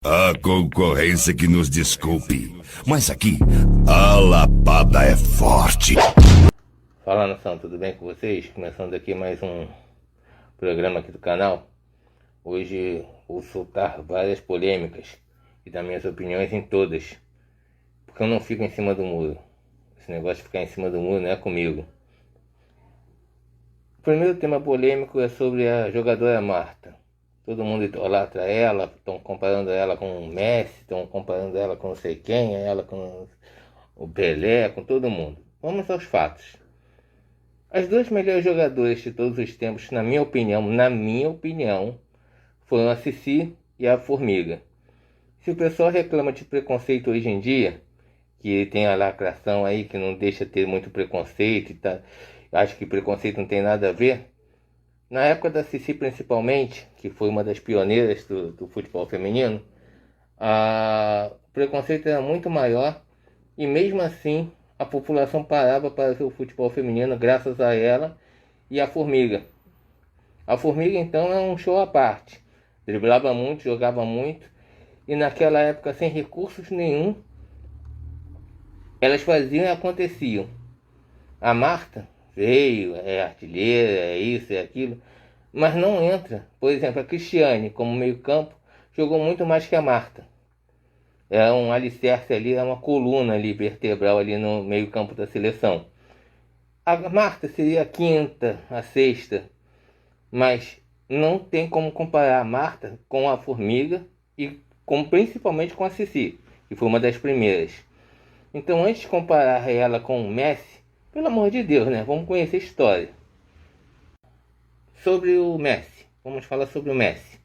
A concorrência que nos desculpe, mas aqui a lapada é forte. Fala, nação, tudo bem com vocês? Começando aqui mais um programa aqui do canal. Hoje vou soltar várias polêmicas e dar minhas opiniões em todas, porque eu não fico em cima do muro. Esse negócio de ficar em cima do muro não é comigo. O primeiro tema polêmico é sobre a jogadora Marta. Todo mundo idolatra ela, estão comparando ela com o Messi, estão comparando ela com não sei quem, ela com o Pelé, com todo mundo. Vamos aos fatos. As duas melhores jogadoras de todos os tempos, na minha opinião, foram a Sissi e a Formiga. Se o pessoal reclama de preconceito hoje em dia, que tem a lacração aí que não deixa ter muito preconceito e tá, acho que preconceito não tem nada a ver. Na época da Sissi principalmente, que foi uma das pioneiras do futebol feminino, o preconceito era muito maior e mesmo assim a população parava para ver o futebol feminino graças a ela e a Formiga. A Formiga então é um show à parte, driblava muito, jogava muito e naquela época sem recursos nenhum, elas faziam e aconteciam. A Marta veio, é artilheira, é isso, é aquilo, mas não entra. Por exemplo, a Cristiane, como meio campo, jogou muito mais que a Marta. É um alicerce ali, é uma coluna ali vertebral ali no meio campo da seleção. A Marta seria a quinta, a sexta, mas não tem como comparar a Marta com a Formiga e principalmente com a Sissi, que foi uma das primeiras. Então, antes de comparar ela com o Messi, pelo amor de Deus, né? Vamos conhecer a história. Sobre o Messi, vamos falar sobre o Messi.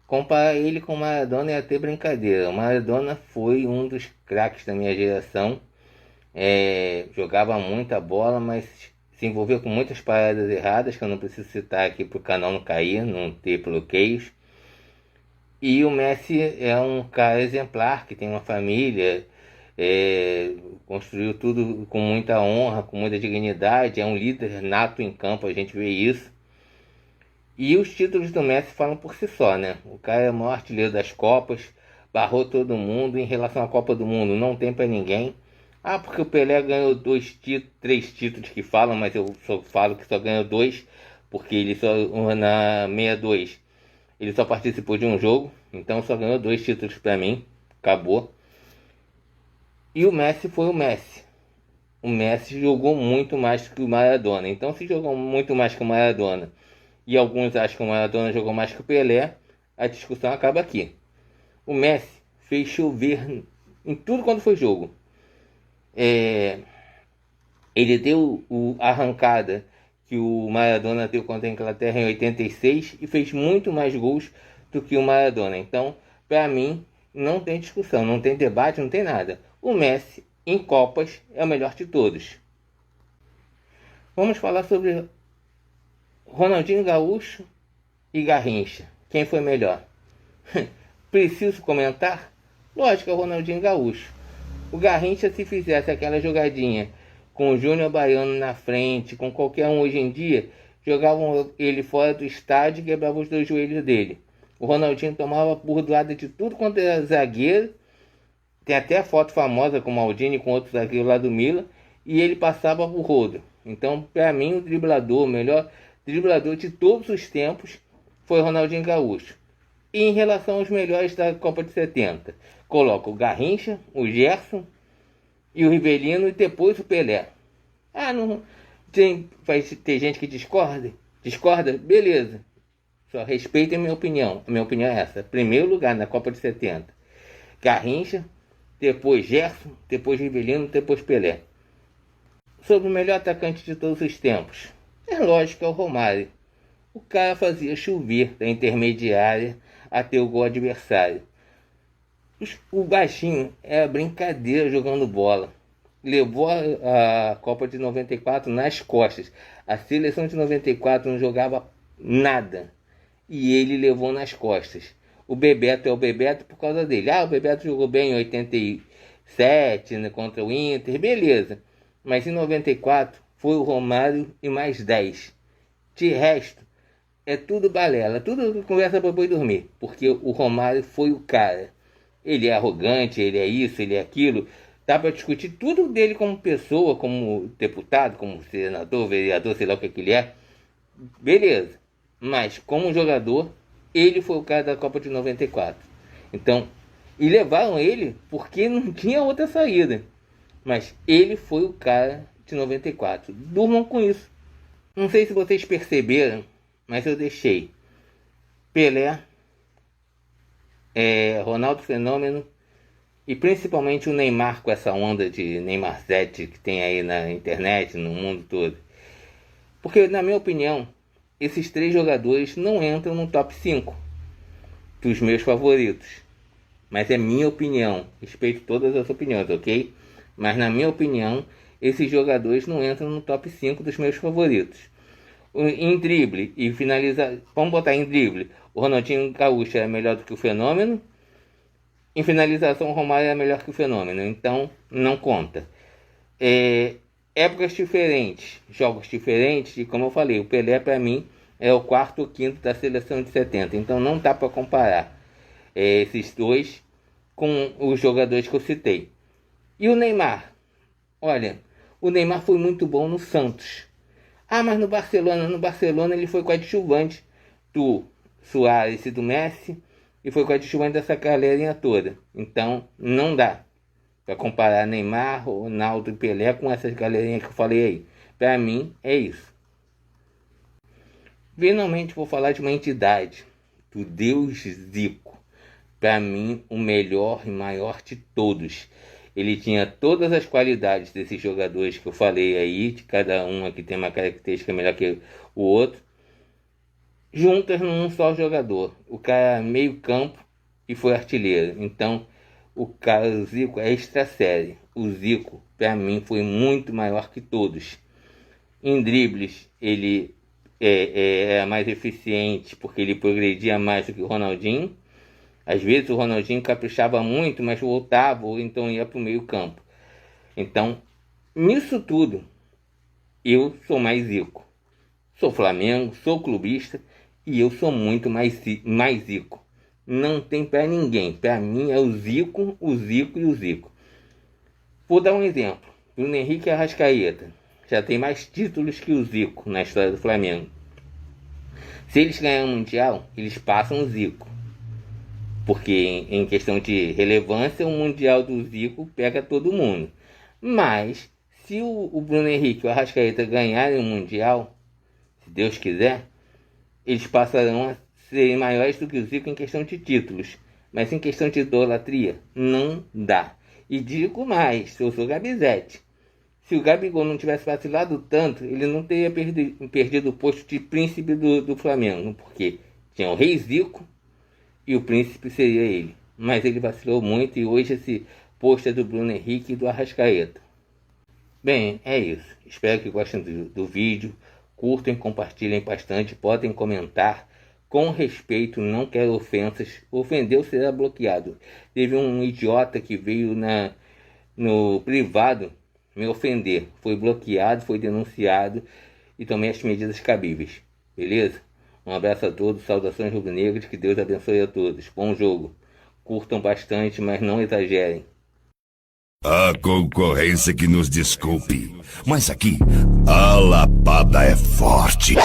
Comparar ele com o Maradona é até brincadeira. O Maradona foi um dos craques da minha geração. Jogava muita bola, mas se envolveu com muitas paradas erradas, que eu não preciso citar aqui para o canal não cair, não ter bloqueios. E o Messi é um cara exemplar, que tem uma família, construiu tudo com muita honra, com muita dignidade, é um líder nato em campo, a gente vê isso. E os títulos do Messi falam por si só, né? O cara é o maior artilheiro das Copas, barrou todo mundo. Em relação à Copa do Mundo, não tem pra ninguém. Porque o Pelé ganhou três títulos que falam, mas eu só falo que só ganhou dois, porque ele só, na 62, ele só participou de um jogo, então só ganhou 2 títulos pra mim, acabou. E o Messi foi o Messi. O Messi jogou muito mais que o Maradona, então se jogou muito mais que o Maradona, e alguns acham que o Maradona jogou mais que o Pelé, a discussão acaba aqui. O Messi fez chover em tudo quanto foi jogo. Ele deu a arrancada que o Maradona deu contra a Inglaterra em 86 e fez muito mais gols do que o Maradona. Então, para mim, não tem discussão, não tem debate, não tem nada. O Messi, em Copas, é o melhor de todos. Vamos falar sobre Ronaldinho Gaúcho e Garrincha. Quem foi melhor? Preciso comentar? Lógico, é o Ronaldinho Gaúcho. O Garrincha, se fizesse aquela jogadinha com o Júnior Baiano na frente, com qualquer um hoje em dia, jogavam ele fora do estádio e quebravam os 2 joelhos dele. O Ronaldinho tomava burdoada de tudo quanto era zagueiro. Tem até a foto famosa com o Maldini com outro zagueiro lá do Milan, e ele passava por rodo. Então, para mim, o driblador, o melhor driblador de todos os tempos foi o Ronaldinho Gaúcho. E em relação aos melhores da Copa de 70, coloco o Garrincha, o Gerson e o Rivelino e depois o Pelé. Não vai ter gente que discorda? Discorda? Beleza. Só respeitem a minha opinião. A minha opinião é essa. Primeiro lugar na Copa de 70, Garrincha, depois Gerson, depois Rivelino, depois Pelé. Sobre o melhor atacante de todos os tempos, é lógico que é o Romário. O cara fazia chover da intermediária até o gol adversário. O baixinho era brincadeira jogando bola. Levou a Copa de 94 nas costas. A seleção de 94 não jogava nada. E ele levou nas costas. O Bebeto é o Bebeto por causa dele. O Bebeto jogou bem em 87, né, contra o Inter, beleza. Mas em 94 foi o Romário e mais 10. De resto, é tudo balela, tudo conversa para depois dormir, porque o Romário foi o cara. Ele é arrogante, ele é isso, ele é aquilo. Dá para discutir tudo dele como pessoa, como deputado, como senador, vereador, sei lá o que ele é. Beleza. Mas como jogador, ele foi o cara da Copa de 94. Então, e levaram ele porque não tinha outra saída. Mas ele foi o cara de 94. Durmam com isso. Não sei se vocês perceberam, mas eu deixei Pelé, Ronaldo Fenômeno e principalmente o Neymar, com essa onda de Neymar 7 que tem aí na internet, no mundo todo. Porque, na minha opinião, esses três jogadores não entram no top 5 dos meus favoritos. Mas é minha opinião. Respeito todas as opiniões, ok? Mas, na minha opinião, esses jogadores não entram no top 5 dos meus favoritos. Em drible e finalizar, vamos botar em drible, o Ronaldinho Gaúcho é melhor do que o Fenômeno. Em finalização, o Romário é melhor que o Fenômeno, então não conta. Épocas diferentes, jogos diferentes, e como eu falei, o Pelé para mim é o quarto ou quinto da seleção de 70, então não dá para comparar esses dois com os jogadores que eu citei. E o Neymar? Olha, o Neymar foi muito bom no Santos. Ah, mas no Barcelona ele foi coadjuvante do Suárez e do Messi e foi coadjuvante dessa galerinha toda. Então não dá para comparar Neymar, Ronaldo e Pelé com essas galerinhas que eu falei aí. Para mim é isso. Finalmente vou falar de uma entidade, do Deus Zico. Para mim o melhor e maior de todos. Ele tinha todas as qualidades desses jogadores que eu falei aí, de cada um aqui tem uma característica melhor que o outro, juntas num só jogador. O cara meio campo e foi artilheiro. Então, o Zico é extra série. O Zico, para mim, foi muito maior que todos. Em dribles, ele é mais eficiente, porque ele progredia mais do que o Ronaldinho. Às vezes o Ronaldinho caprichava muito, mas voltava ou então ia para o meio campo. Então, nisso tudo, eu sou mais Zico. Sou Flamengo, sou clubista e eu sou muito mais Zico. Não tem para ninguém. Para mim é o Zico e o Zico. Vou dar um exemplo. Bruno Henrique e Arrascaeta já tem mais títulos que o Zico na história do Flamengo. Se eles ganharem o Mundial, eles passam o Zico. Porque em questão de relevância, o Mundial do Zico pega todo mundo. Mas, se o Bruno Henrique e o Arrascaeta ganharem o Mundial, se Deus quiser, eles passarão a serem maiores do que o Zico em questão de títulos. Mas em questão de idolatria, não dá. E digo mais, eu sou Gabizete. Se o Gabigol não tivesse vacilado tanto, ele não teria perdido o posto de príncipe do Flamengo. Porque tinha o Rei Zico, e o príncipe seria ele. Mas ele vacilou muito e hoje esse posto é do Bruno Henrique e do Arrascaeta. Bem, é isso. Espero que gostem do vídeo. Curtem, compartilhem bastante, podem comentar. Com respeito, não quero ofensas. Ofendeu, será bloqueado. Teve um idiota que veio no privado me ofender. Foi bloqueado, foi denunciado e tomei as medidas cabíveis. Beleza? Um abraço a todos, saudações rubro-negras, que Deus abençoe a todos. Bom jogo. Curtam bastante, mas não exagerem. A concorrência que nos desculpe, mas aqui a lapada é forte.